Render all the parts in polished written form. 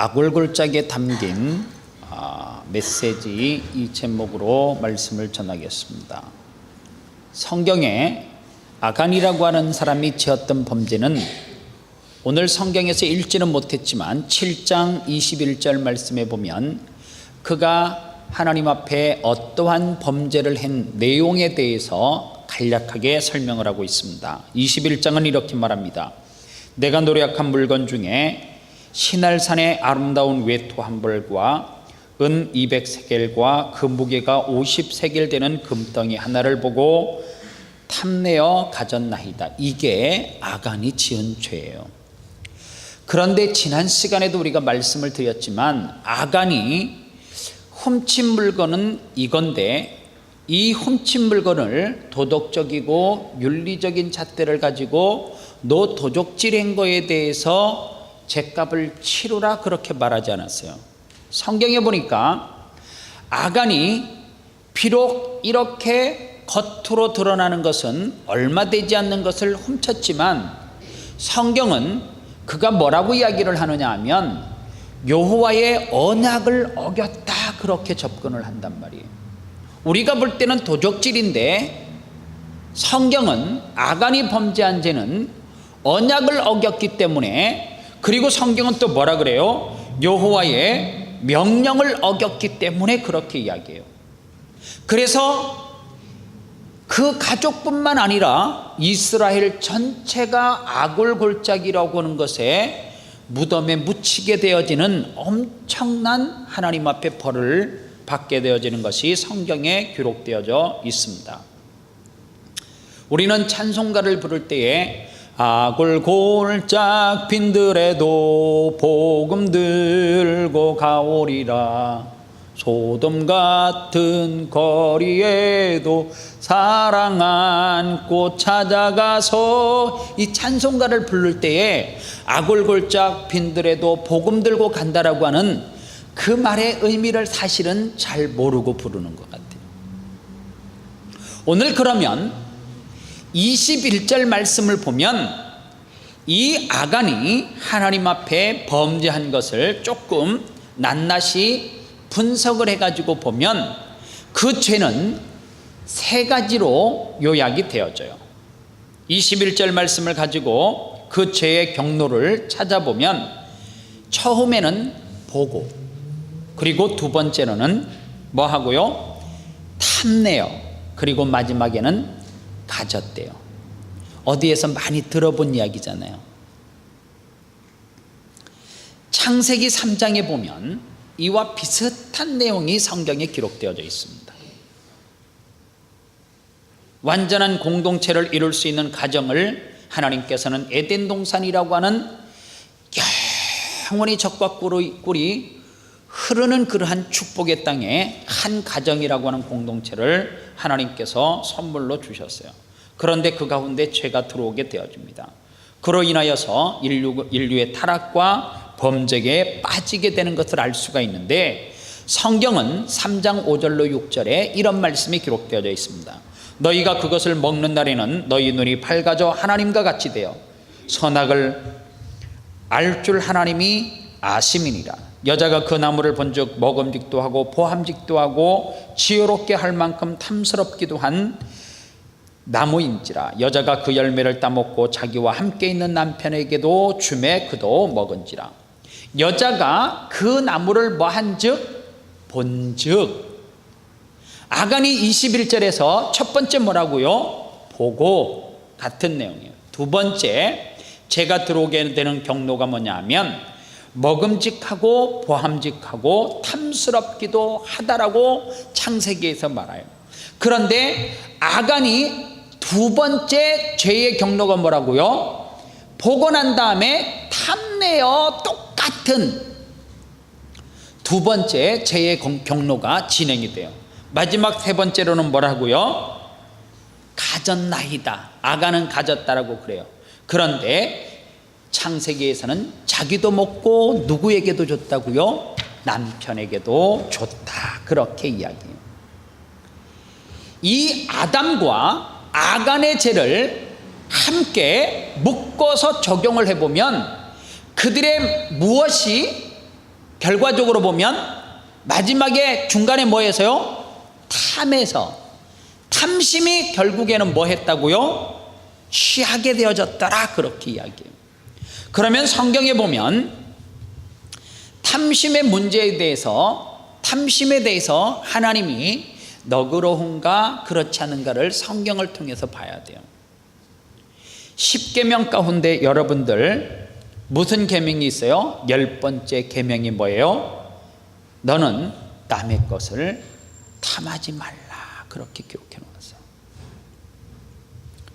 아골골짝에 담긴 메시지 이 제목으로 말씀을 전하겠습니다. 성경에 아간이라고 하는 사람이 지었던 범죄는 오늘 성경에서 읽지는 못했지만 7장 21절 말씀에 보면 그가 하나님 앞에 어떠한 범죄를 한 내용에 대해서 간략하게 설명을 하고 있습니다. 21장은 이렇게 말합니다. 내가 노력한 물건 중에 시날산의 아름다운 외투 한 벌과 은 200세겔과 그 무게가 50세겔 되는 금덩이 하나를 보고 탐내어 가졌나이다. 이게 아간이 지은 죄예요. 그런데 지난 시간에도 우리가 말씀을 드렸지만 아간이 훔친 물건은 이건데 이 훔친 물건을 도덕적이고 윤리적인 잣대를 가지고 너 도적질한 거에 대해서 죗값을 치르라 그렇게 말하지 않았어요. 성경에 보니까 아간이 비록 이렇게 겉으로 드러나는 것은 얼마 되지 않는 것을 훔쳤지만 성경은 그가 뭐라고 이야기를 하느냐 하면 여호와의 언약을 어겼다 그렇게 접근을 한단 말이에요. 우리가 볼 때는 도적질인데 성경은 아간이 범죄한 죄는 언약을 어겼기 때문에, 그리고 성경은 또 뭐라 그래요? 여호와의 명령을 어겼기 때문에 그렇게 이야기해요. 그래서 그 가족뿐만 아니라 이스라엘 전체가 아골골짝이라고 하는 것에 무덤에 묻히게 되어지는 엄청난 하나님 앞에 벌을 받게 되어지는 것이 성경에 기록되어져 있습니다. 우리는 찬송가를 부를 때에 아골골짝 빈들에도 복음 들고 가오리라, 소돔 같은 거리에도 사랑 안고 찾아가서, 이 찬송가를 부를 때에 아골골짝 빈들에도 복음 들고 간다라고 하는 그 말의 의미를 사실은 잘 모르고 부르는 것 같아요. 오늘 그러면 21절 말씀을 보면 이 아간이 하나님 앞에 범죄한 것을 조금 낱낱이 분석을 해가지고 보면 그 죄는 세 가지로 요약이 되어져요. 21절 말씀을 가지고 그 죄의 경로를 찾아보면 처음에는 보고, 그리고 두 번째로는 뭐 하고요? 탐내어, 그리고 마지막에는 가졌대요. 어디에서 많이 들어본 이야기잖아요. 창세기 3장에 보면 이와 비슷한 내용이 성경에 기록되어져 있습니다. 완전한 공동체를 이룰 수 있는 가정을 하나님께서는 에덴 동산이라고 하는 영원히 젖과 꿀이 흐르는 그러한 축복의 땅에 한 가정이라고 하는 공동체를 하나님께서 선물로 주셨어요. 그런데 그 가운데 죄가 들어오게 되어집니다. 그로 인하여서 인류의 타락과 범죄에 빠지게 되는 것을 알 수가 있는데, 성경은 3장 5절로 6절에 이런 말씀이 기록되어져 있습니다. 너희가 그것을 먹는 날에는 너희 눈이 밝아져 하나님과 같이 되어 선악을 알 줄 하나님이 아심이니라. 여자가 그 나무를 본즉 먹음직도 하고 보함직도 하고 지혜롭게 할 만큼 탐스럽기도 한 나무인지라. 여자가 그 열매를 따먹고 자기와 함께 있는 남편에게도 주매 그도 먹은지라. 여자가 그 나무를 뭐한즉 본즉, 아간이 21절에서 첫 번째 뭐라고요? 보고, 같은 내용이에요. 두 번째 죄가 들어오게 되는 경로가 뭐냐 하면 먹음직하고 보함직하고 탐스럽기도 하다라고 창세기에서 말해요. 그런데 아간이 두 번째 죄의 경로가 뭐라고요? 보고 난 다음에 탐내어 똑같은 두 번째 죄의 경로가 진행이 돼요. 마지막 세 번째로는 뭐라고요? 가졌나이다. 아간은 가졌다라고 그래요. 그런데 창세기에서는 자기도 먹고 누구에게도 줬다고요? 남편에게도 줬다. 그렇게 이야기해요. 이 아담과 아간의 죄를 함께 묶어서 적용을 해보면 그들의 무엇이 결과적으로 보면 마지막에 중간에 뭐 해서요? 탐심이 결국에는 뭐 했다고요? 취하게 되어졌더라, 그렇게 이야기해요. 그러면 성경에 보면 탐심의 문제에 대해서 하나님이 너그러운가 그렇지 않은가를 성경을 통해서 봐야 돼요. 10계명 가운데 여러분들 무슨 계명이 있어요? 10번째 계명이 뭐예요? 너는 남의 것을 탐하지 말라, 그렇게 기록해 놓았어요.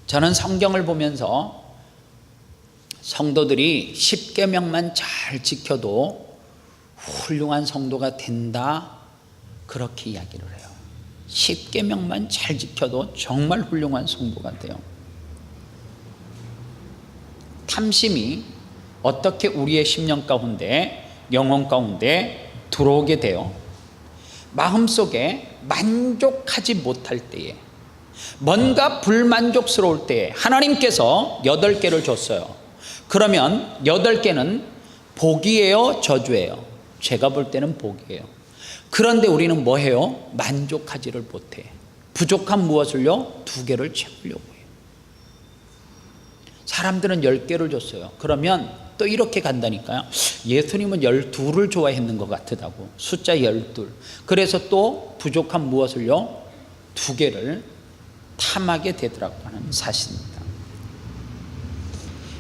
저는 성경을 보면서 성도들이 10계명만 잘 지켜도 훌륭한 성도가 된다, 그렇게 이야기를 해요. 10계명만 잘 지켜도 정말 훌륭한 성도가 돼요. 탐심이 어떻게 우리의 심령 가운데, 영혼 가운데 들어오게 돼요? 마음속에 만족하지 못할 때에, 뭔가 불만족스러울 때에 하나님께서 8개를 줬어요. 그러면 8개는 복이에요, 저주예요? 제가 볼 때는 복이에요. 그런데 우리는 뭐 해요? 만족하지를 못해. 부족한 무엇을요? 2개를 채우려고 해요. 사람들은 10개를 줬어요. 그러면 또 이렇게 간다니까요. 예수님은 12를 좋아했는 것 같다고. 숫자 12. 그래서 또 부족한 무엇을요? 2개를 탐하게 되더라고 하는 사실입니다.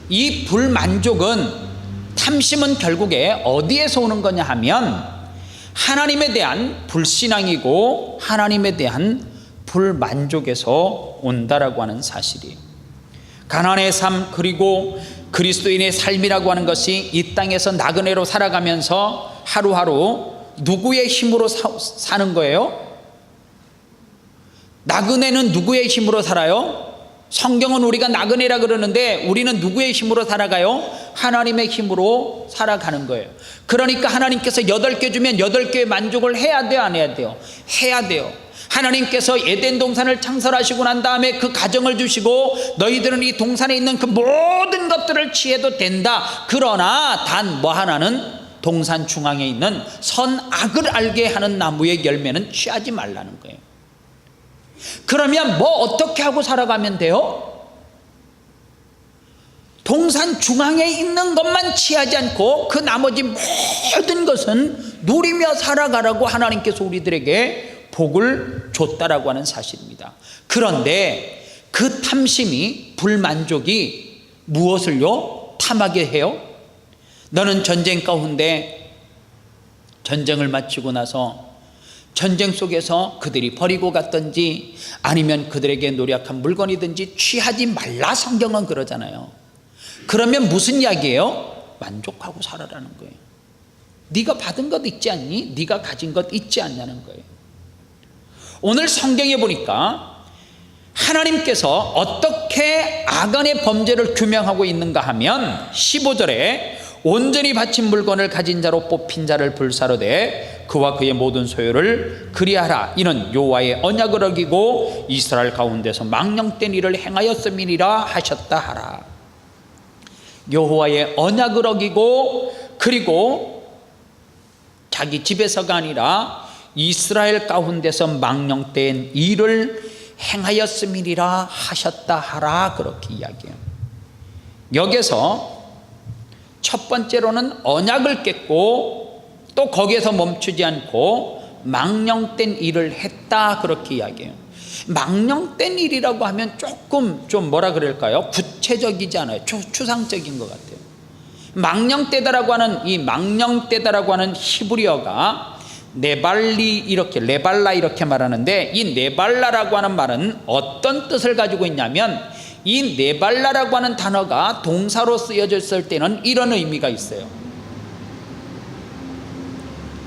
이 불만족은, 탐심은 결국에 어디에서 오는 거냐 하면 하나님에 대한 불신앙이고 하나님에 대한 불만족에서 온다라고 하는 사실이에요. 가난의 삶, 그리고 그리스도인의 삶이라고 하는 것이 이 땅에서 나그네로 살아가면서 하루하루 누구의 힘으로 사는 거예요? 나그네는 누구의 힘으로 살아요? 성경은 우리가 나그네라 그러는데 우리는 누구의 힘으로 살아가요? 하나님의 힘으로 살아가는 거예요. 그러니까 하나님께서 8개 주면 8개의 만족을 해야 돼요, 안 해야 돼요? 해야 돼요. 하나님께서 에덴 동산을 창설하시고 난 다음에 그 가정을 주시고 너희들은 이 동산에 있는 그 모든 것들을 취해도 된다. 그러나 단 뭐 하나는 동산 중앙에 있는 선악을 알게 하는 나무의 열매는 취하지 말라는 거예요. 그러면 뭐 어떻게 하고 살아가면 돼요? 동산 중앙에 있는 것만 취하지 않고 그 나머지 모든 것은 누리며 살아가라고 하나님께서 우리들에게 복을 줬다라고 하는 사실입니다. 그런데 그 탐심이, 불만족이 무엇을요? 탐하게 해요? 너는 전쟁 가운데 전쟁을 마치고 나서 전쟁 속에서 그들이 버리고 갔든지 아니면 그들에게 노력한 물건이든지 취하지 말라, 성경은 그러잖아요. 그러면 무슨 이야기예요? 만족하고 살아라는 거예요. 네가 받은 것 있지 않니? 네가 가진 것 있지 않냐는 거예요. 오늘 성경에 보니까 하나님께서 어떻게 악안의 범죄를 규명하고 있는가 하면 15절에 온전히 바친 물건을 가진 자로 뽑힌 자를 불사르되 그와 그의 모든 소유를 그리하라. 이는 여호와의 언약을 어기고 이스라엘 가운데서 망령된 일을 행하였음이니라 하셨다 하라. 여호와의 언약을 어기고, 그리고 자기 집에서가 아니라 이스라엘 가운데서 망령된 일을 행하였음이니라 하셨다 하라, 그렇게 이야기해요. 여기서 첫 번째로는 언약을 깼고 또 거기에서 멈추지 않고 망령된 일을 했다, 그렇게 이야기해요. 망령된 일이라고 하면 조금 좀 뭐라 그럴까요? 구체적이지 않아요. 추상적인 것 같아요. 망령되다라고 하는, 이 망령되다라고 하는 히브리어가 네발리, 이렇게 레발라 이렇게 말하는데, 이 네발라라고 하는 말은 어떤 뜻을 가지고 있냐면, 이 네발라라고 하는 단어가 동사로 쓰여졌을 때는 이런 의미가 있어요.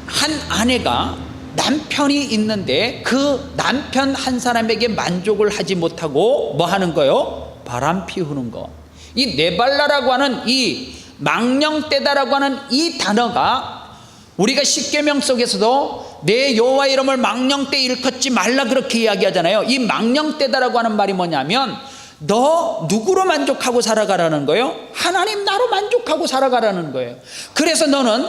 한 아내가 남편이 있는데 그 남편 한 사람에게 만족을 하지 못하고 뭐 하는 거요? 바람 피우는 거. 이 네발라라고 하는, 이 망령되다라고 하는 이 단어가 우리가 십계명 속에서도 내 여호와 이름을 망령때 일컫지 말라, 그렇게 이야기하잖아요. 이 망령되다라고 하는 말이 뭐냐면 너 누구로 만족하고 살아가라는 거예요? 하나님 나로 만족하고 살아가라는 거예요. 그래서 너는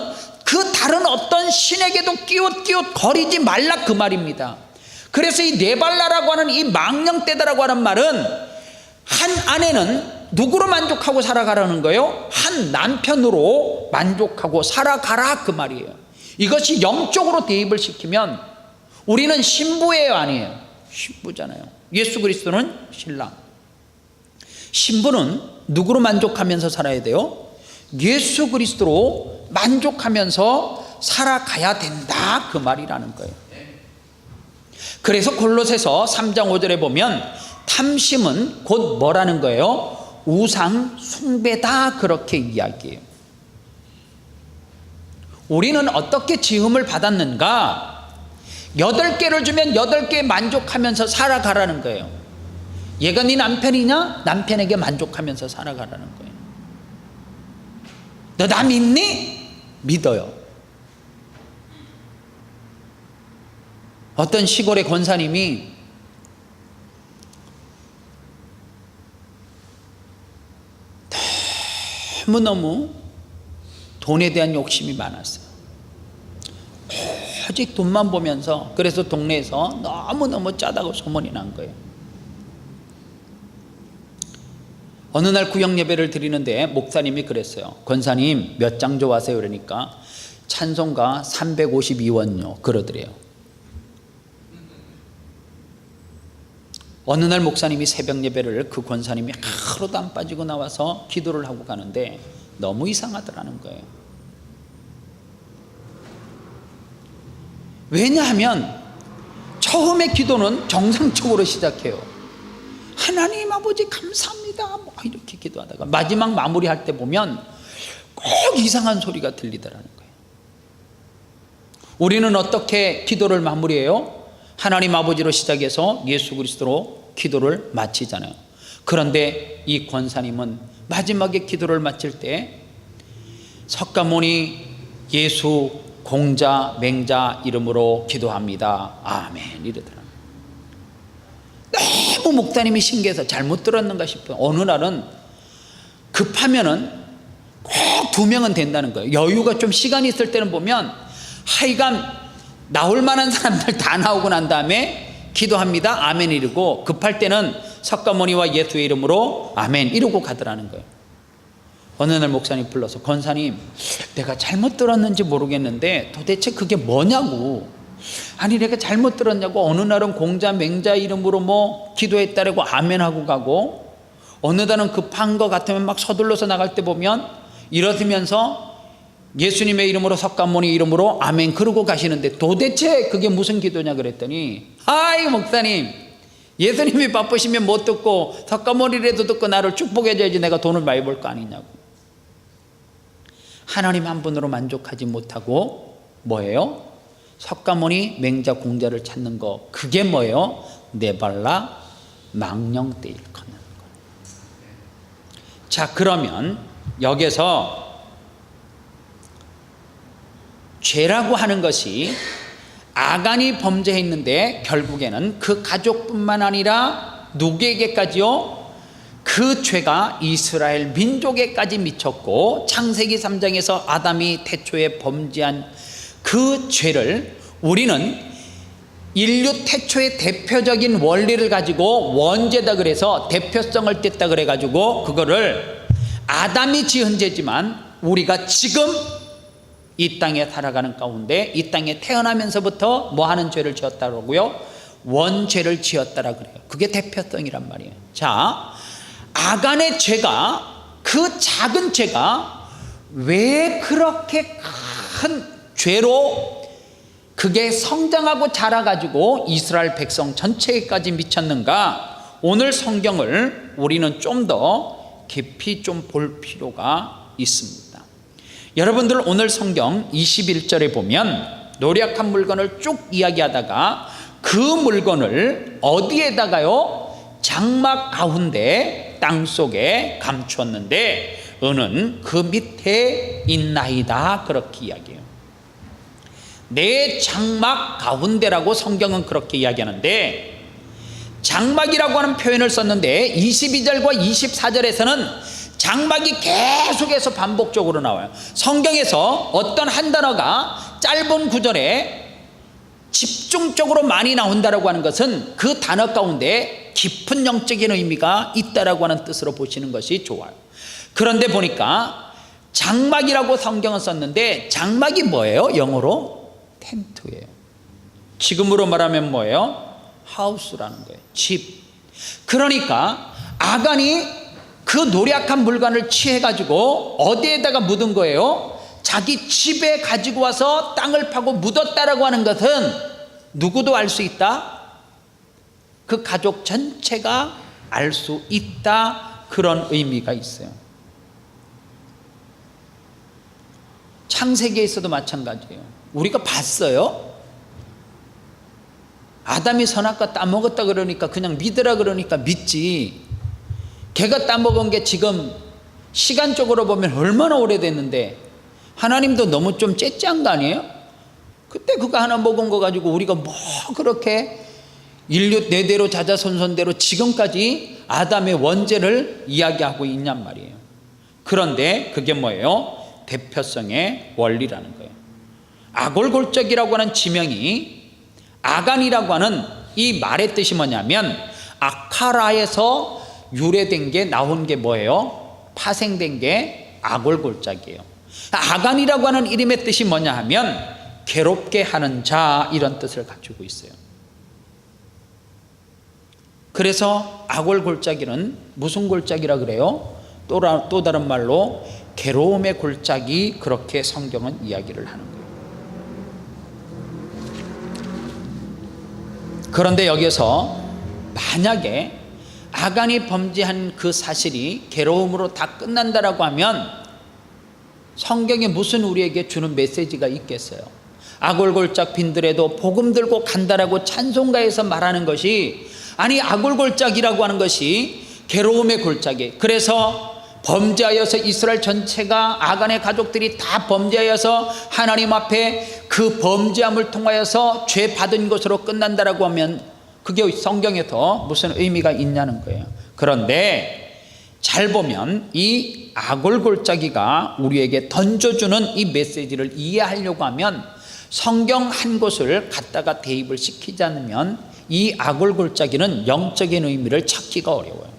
그 다른 어떤 신에게도 끼웃끼웃 거리지 말라 그 말입니다. 그래서 이 네발라라고 하는 이 망령떼다라고 하는 말은 한 아내는 누구로 만족하고 살아가라는 거예요? 한 남편으로 만족하고 살아가라 그 말이에요. 이것이 영적으로 대입을 시키면 우리는 신부예요, 아니에요? 신부잖아요. 예수 그리스도는 신랑. 신부는 누구로 만족하면서 살아야 돼요? 예수 그리스도로 만족하면서 살아가야 된다 그 말이라는 거예요. 그래서 골로새서 3장 5절에 보면 탐심은 곧 뭐라는 거예요? 우상 숭배다 그렇게 이야기해요. 우리는 어떻게 지음을 받았는가? 8개를 주면 8개에 만족하면서 살아가라는 거예요. 얘가 네 남편이냐? 남편에게 만족하면서 살아가라는 거예요. 너 나 믿니? 믿어요. 어떤 시골의 권사님이 너무너무 돈에 대한 욕심이 많았어요. 오직 돈만 보면서, 그래서 동네에서 너무너무 짜다고 소문이 난 거예요. 어느 날 구역 예배를 드리는데 목사님이 그랬어요. 권사님 몇 장 좋아하세요? 그러니까 찬송가 352원요 그러더래요. 어느 날 목사님이 새벽 예배를 그 권사님이 하루도 안 빠지고 나와서 기도를 하고 가는데 너무 이상하더라는 거예요. 왜냐하면 처음에 기도는 정상적으로 시작해요. 하나님 아버지 감사합니다 뭐 이렇게 기도하다가 마지막 마무리할 때 보면 꼭 이상한 소리가 들리더라는 거예요. 우리는 어떻게 기도를 마무리해요? 하나님 아버지로 시작해서 예수 그리스도로 기도를 마치잖아요. 그런데 이 권사님은 마지막에 기도를 마칠 때 석가모니 예수 공자 맹자 이름으로 기도합니다. 아멘 이러더라고요. 너무 목사님이 신기해서 잘못 들었는가 싶어요. 어느 날은 급하면은 꼭 2명은 된다는 거예요. 여유가 좀 시간이 있을 때는 보면 하여간 나올 만한 사람들 다 나오고 난 다음에 기도합니다. 아멘 이러고 급할 때는 석가모니와 예수의 이름으로 아멘 이러고 가더라는 거예요. 어느 날 목사님 불러서 권사님 내가 잘못 들었는지 모르겠는데 도대체 그게 뭐냐고. 아니 내가 잘못 들었냐고. 어느 날은 공자 맹자 이름으로 뭐 기도했다라고 아멘 하고 가고 어느 날은 급한 것 같으면 막 서둘러서 나갈 때 보면 일어서면서 예수님의 이름으로 석가모니 이름으로 아멘 그러고 가시는데 도대체 그게 무슨 기도냐 그랬더니 아이 목사님 예수님이 바쁘시면 못 듣고 석가모니라도 듣고 나를 축복해줘야지 내가 돈을 많이 벌 거 아니냐고. 하나님 한 분으로 만족하지 못하고 뭐예요? 석가모니 맹자 공자를 찾는 거 그게 뭐예요? 네발라 망령떼 일컫는 거예요. 자 그러면 여기서 죄라고 하는 것이 아간이 범죄했는데 결국에는 그 가족뿐만 아니라 누구에게까지요? 그 죄가 이스라엘 민족에까지 미쳤고 창세기 3장에서 아담이 태초에 범죄한 그 죄를 우리는 인류 태초의 대표적인 원리를 가지고 원죄다 그래서 대표성을 뗐다 그래 가지고 그거를 아담이 지은 죄지만 우리가 지금 이 땅에 살아가는 가운데 이 땅에 태어나면서부터 뭐 하는 죄를 지었다고요? 원죄를 지었다라 그래요. 그게 대표성이란 말이에요. 자, 아간의 죄가 그 작은 죄가 왜 그렇게 큰 죄로 그게 성장하고 자라가지고 이스라엘 백성 전체까지 미쳤는가? 오늘 성경을 우리는 좀 더 깊이 좀 볼 필요가 있습니다. 여러분들 오늘 성경 21절에 보면 노력한 물건을 쭉 이야기하다가 그 물건을 어디에다가요? 장막 가운데 땅속에 감추었는데 은은 그 밑에 있나이다 그렇게 이야기해요. 내 장막 가운데라고 성경은 그렇게 이야기하는데 장막이라고 하는 표현을 썼는데 22절과 24절에서는 장막이 계속해서 반복적으로 나와요. 성경에서 어떤 한 단어가 짧은 구절에 집중적으로 많이 나온다라고 하는 것은 그 단어 가운데 깊은 영적인 의미가 있다라고 하는 뜻으로 보시는 것이 좋아요. 그런데 보니까 장막이라고 성경은 썼는데 장막이 뭐예요? 영어로 텐트예요. 지금으로 말하면 뭐예요? 하우스라는 거예요. 집. 그러니까 아간이 그 노략한 물건을 취해가지고 어디에다가 묻은 거예요? 자기 집에 가지고 와서 땅을 파고 묻었다라고 하는 것은 누구도 알 수 있다? 그 가족 전체가 알 수 있다. 그런 의미가 있어요. 창세기에서도 마찬가지예요. 우리가 봤어요. 아담이 선악과 따먹었다 그러니까 그냥 믿으라 그러니까 믿지. 걔가 따먹은 게 지금 시간적으로 보면 얼마나 오래됐는데 하나님도 너무 좀 째째한 거 아니에요? 그때 그거 하나 먹은 거 가지고 우리가 뭐 그렇게 인류 대대로 자자손손대로 지금까지 아담의 원죄를 이야기하고 있냔 말이에요. 그런데 그게 뭐예요? 대표성의 원리라는 거예요. 아골골적이라고 하는 지명이 아간이라고 하는 이 말의 뜻이 뭐냐면 아카라에서 유래된 게 나온 게 뭐예요? 파생된 게 아골골짝이에요. 아간이라고 하는 이름의 뜻이 뭐냐 하면 괴롭게 하는 자, 이런 뜻을 가지고 있어요. 그래서 아골골짜기는 무슨 골짜기라 그래요? 또 다른 말로 괴로움의 골짜기, 그렇게 성경은 이야기를 하는 거예요. 그런데 여기서 만약에 아간이 범죄한 그 사실이 괴로움으로 다 끝난다라고 하면 성경에 무슨 우리에게 주는 메시지가 있겠어요? 아골골짝 빈들에도 복음 들고 간다라고 찬송가에서 말하는 것이, 아니 아골골짝이라고 하는 것이 괴로움의 골짜기, 그래서 범죄하여서 이스라엘 전체가, 아간의 가족들이 다 범죄하여서 하나님 앞에 그 범죄함을 통하여서 죄 받은 것으로 끝난다라고 하면 그게 성경에서 무슨 의미가 있냐는 거예요. 그런데 잘 보면 이 아골골짜기가 우리에게 던져주는 이 메시지를 이해하려고 하면 성경 한 곳을 갖다가 대입을 시키지 않으면 이 아골골짜기는 영적인 의미를 찾기가 어려워요.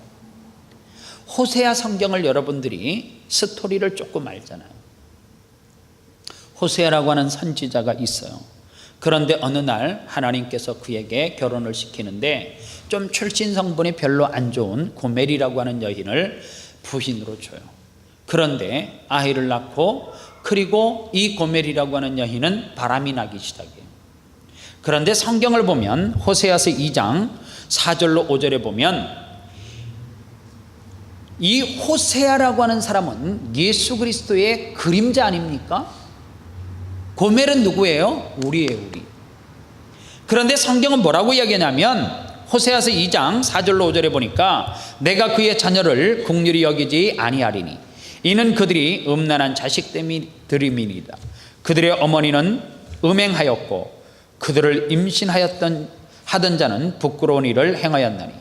호세아 성경을 여러분들이 스토리를 조금 알잖아요. 호세아라고 하는 선지자가 있어요. 그런데 어느 날 하나님께서 그에게 결혼을 시키는데 좀 출신 성분이 별로 안 좋은 고멜이라고 하는 여인을 부인으로 줘요. 그런데 아이를 낳고, 그리고 이 고멜이라고 하는 여인은 바람이 나기 시작해요. 그런데 성경을 보면 호세아서 2장 4절로 5절에 보면 이 호세아라고 하는 사람은 예수 그리스도의 그림자 아닙니까? 고멜은 누구예요? 우리예요, 우리. 그런데 성경은 뭐라고 이야기하냐면 호세아서 2장 4절로 5절에 보니까 내가 그의 자녀를 긍휼히 여기지 아니하리니 이는 그들이 음란한 자식들임이니이다. 그들의 어머니는 음행하였고 그들을 임신하였던 자는 부끄러운 일을 행하였나니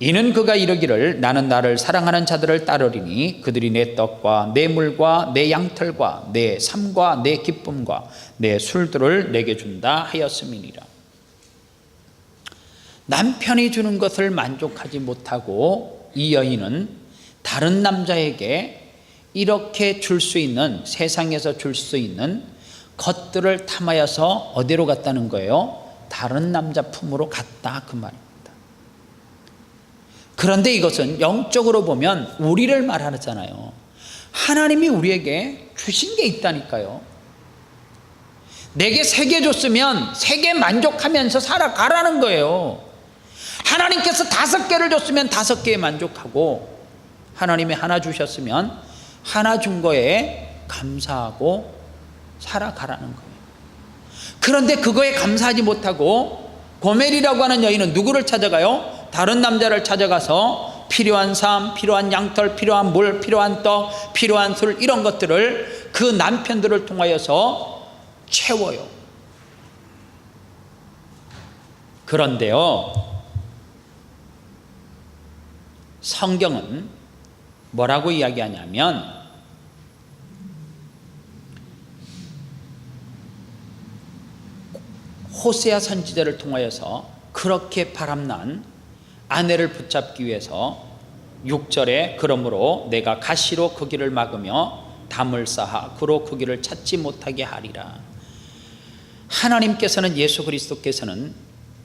이는 그가 이르기를 나는 나를 사랑하는 자들을 따르리니 그들이 내 떡과 내 물과 내 양털과 내 삶과 내 기쁨과 내 술들을 내게 준다 하였음이니라. 남편이 주는 것을 만족하지 못하고 이 여인은 다른 남자에게 이렇게 줄 수 있는, 세상에서 줄 수 있는 것들을 탐하여서 어디로 갔다는 거예요? 다른 남자 품으로 갔다, 그 말입니다. 그런데 이것은 영적으로 보면 우리를 말하잖아요. 하나님이 우리에게 주신 게 있다니까요. 내게 3개 줬으면 3개 만족하면서 살아가라는 거예요. 하나님께서 5개를 줬으면 5개에 만족하고, 하나님이 하나 주셨으면 하나 준 거에 감사하고 살아가라는 거예요. 그런데 그거에 감사하지 못하고 고멜이라고 하는 여인은 누구를 찾아가요? 다른 남자를 찾아가서 필요한 삶, 필요한 양털, 필요한 물, 필요한 떡, 필요한 술, 이런 것들을 그 남편들을 통하여서 채워요. 그런데요, 성경은 뭐라고 이야기하냐면 호세아 선지자를 통하여서 그렇게 바람난 아내를 붙잡기 위해서 6절에 그러므로 내가 가시로 그 길을 막으며 담을 쌓아 그로 그 길을 찾지 못하게 하리라. 하나님께서는, 예수 그리스도께서는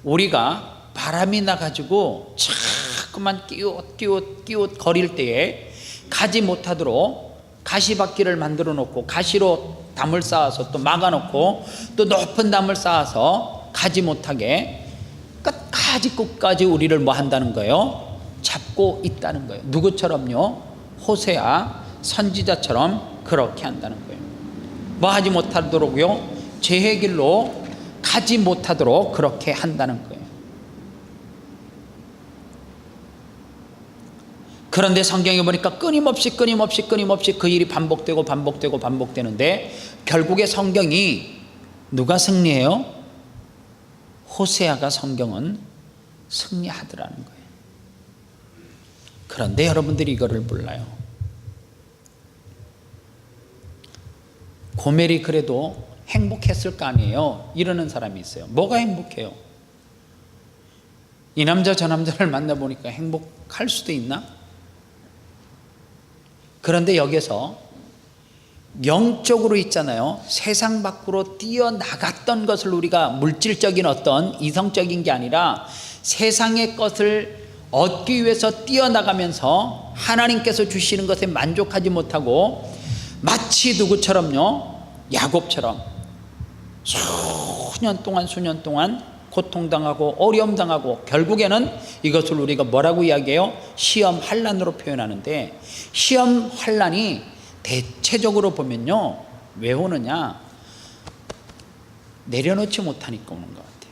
우리가 바람이 나가지고 자꾸만 끼웃 거릴 때에 가지 못하도록 가시밭길을 만들어 놓고 가시로 담을 쌓아서 또 막아놓고 또 높은 담을 쌓아서 가지 못하게 끝까지 우리를 뭐 한다는 거예요? 잡고 있다는 거예요. 누구처럼요? 호세아 선지자처럼 그렇게 한다는 거예요. 뭐 하지 못하도록요? 죄의 길로 가지 못하도록 그렇게 한다는 거예요. 그런데 성경에 보니까 끊임없이 그 일이 반복되는데 결국에 성경이 누가 승리해요? 호세아가 성경은 승리하더라는 거예요. 그런데 여러분들이 이거를 몰라요. 고멜이 그래도 행복했을 거 아니에요. 이러는 사람이 있어요. 뭐가 행복해요? 이 남자 저 남자를 만나보니까 행복할 수도 있나? 그런데 여기서 영적으로 있잖아요. 세상 밖으로 뛰어나갔던 것을 우리가 물질적인 어떤 이성적인 게 아니라 세상의 것을 얻기 위해서 뛰어나가면서 하나님께서 주시는 것에 만족하지 못하고 마치 누구처럼요? 야곱처럼 수년 동안 고통당하고 어려움당하고 결국에는 이것을 우리가 뭐라고 이야기해요? 시험 환난으로 표현하는데, 시험 환난이 대체적으로 보면요 왜 오느냐? 내려놓지 못하니까 오는 것 같아요.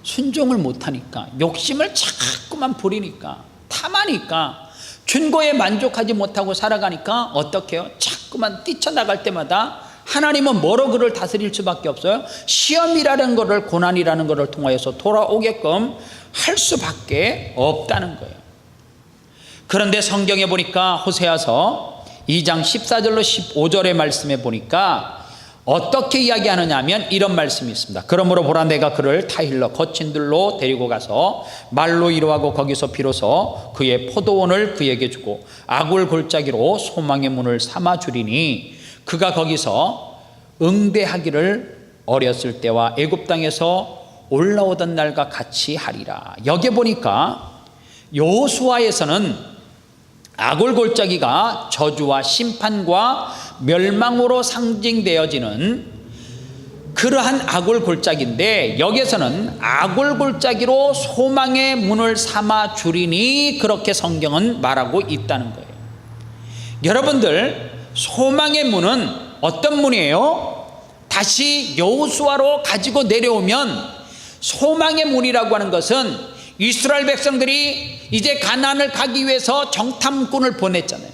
순종을 못하니까, 욕심을 자꾸만 부리니까, 탐하니까, 준 거에 만족하지 못하고 살아가니까 어떻게 해요? 자꾸만 뛰쳐나갈 때마다 하나님은 뭐로 그를 다스릴 수밖에 없어요? 시험이라는 것을, 고난이라는 것을 통하여서 돌아오게끔 할 수밖에 없다는 거예요. 그런데 성경에 보니까 호세아서 2장 14절로 15절의 말씀에 보니까 어떻게 이야기하느냐 하면 이런 말씀이 있습니다. 그러므로 보라, 내가 그를 타힐러 거친 들로 데리고 가서 말로 이루하고 거기서 비로소 그의 포도원을 그에게 주고 아굴 골짜기로 소망의 문을 삼아 주리니 그가 거기서 응대하기를 어렸을 때와 애굽 땅에서 올라오던 날과 같이 하리라. 여기 보니까 여호수아에서는 아굴 골짜기가 저주와 심판과 멸망으로 상징되어지는 그러한 아굴 골짜기인데, 여기에서는 아굴 골짜기로 소망의 문을 삼아 주리니 그렇게 성경은 말하고 있다는 거예요. 여러분들, 소망의 문은 어떤 문이에요? 다시 여호수아로 가지고 내려오면 소망의 문이라고 하는 것은 이스라엘 백성들이 이제 가나안을 가기 위해서 정탐꾼을 보냈잖아요.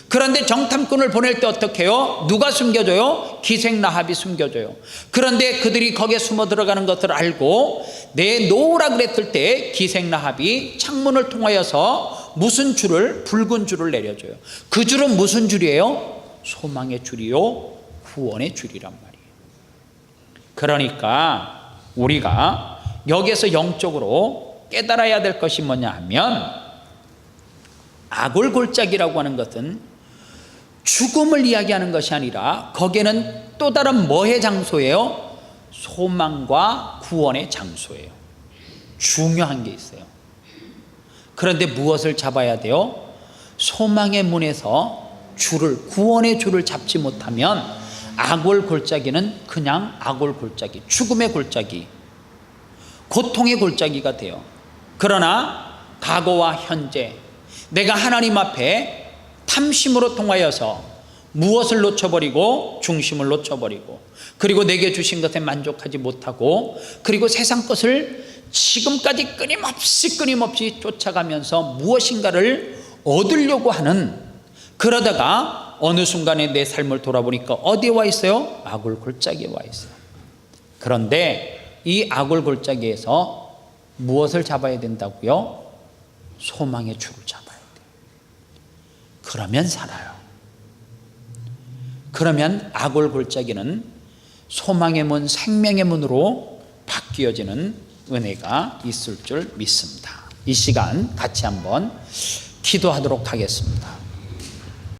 그런데 정탐꾼을 보낼 때 어떻게 해요? 누가 숨겨줘요? 기생라합이 숨겨줘요. 그런데 그들이 거기에 숨어 들어가는 것을 알고 내놓으라 그랬을 때 기생라합이 창문을 통하여서 무슨 줄을? 붉은 줄을 내려줘요. 그 줄은 무슨 줄이에요? 소망의 줄이요, 구원의 줄이란 말이에요. 그러니까 우리가 여기에서 영적으로 깨달아야 될 것이 뭐냐 하면, 아굴 골짜기라고 하는 것은 죽음을 이야기하는 것이 아니라 거기에는 또 다른 뭐의 장소예요? 소망과 구원의 장소예요. 중요한 게 있어요. 그런데 무엇을 잡아야 돼요? 소망의 문에서 줄을, 구원의 줄을 잡지 못하면 아굴 골짜기는 그냥 아굴 골짜기, 죽음의 골짜기, 고통의 골짜기가 돼요. 그러나 과거와 현재 내가 하나님 앞에 탐심으로 통하여서 무엇을 놓쳐버리고, 중심을 놓쳐버리고, 그리고 내게 주신 것에 만족하지 못하고, 그리고 세상 것을 지금까지 끊임없이 쫓아가면서 무엇인가를 얻으려고 하는, 그러다가 어느 순간에 내 삶을 돌아보니까 어디에 와 있어요? 아굴 골짜기에 와 있어요. 그런데 이 아굴 골짜기에서 무엇을 잡아야 된다고요? 소망의 줄을 잡아야 돼요. 그러면 살아요. 그러면 악을 골짜기는 소망의 문, 생명의 문으로 바뀌어지는 은혜가 있을 줄 믿습니다. 이 시간 같이 한번 기도하도록 하겠습니다.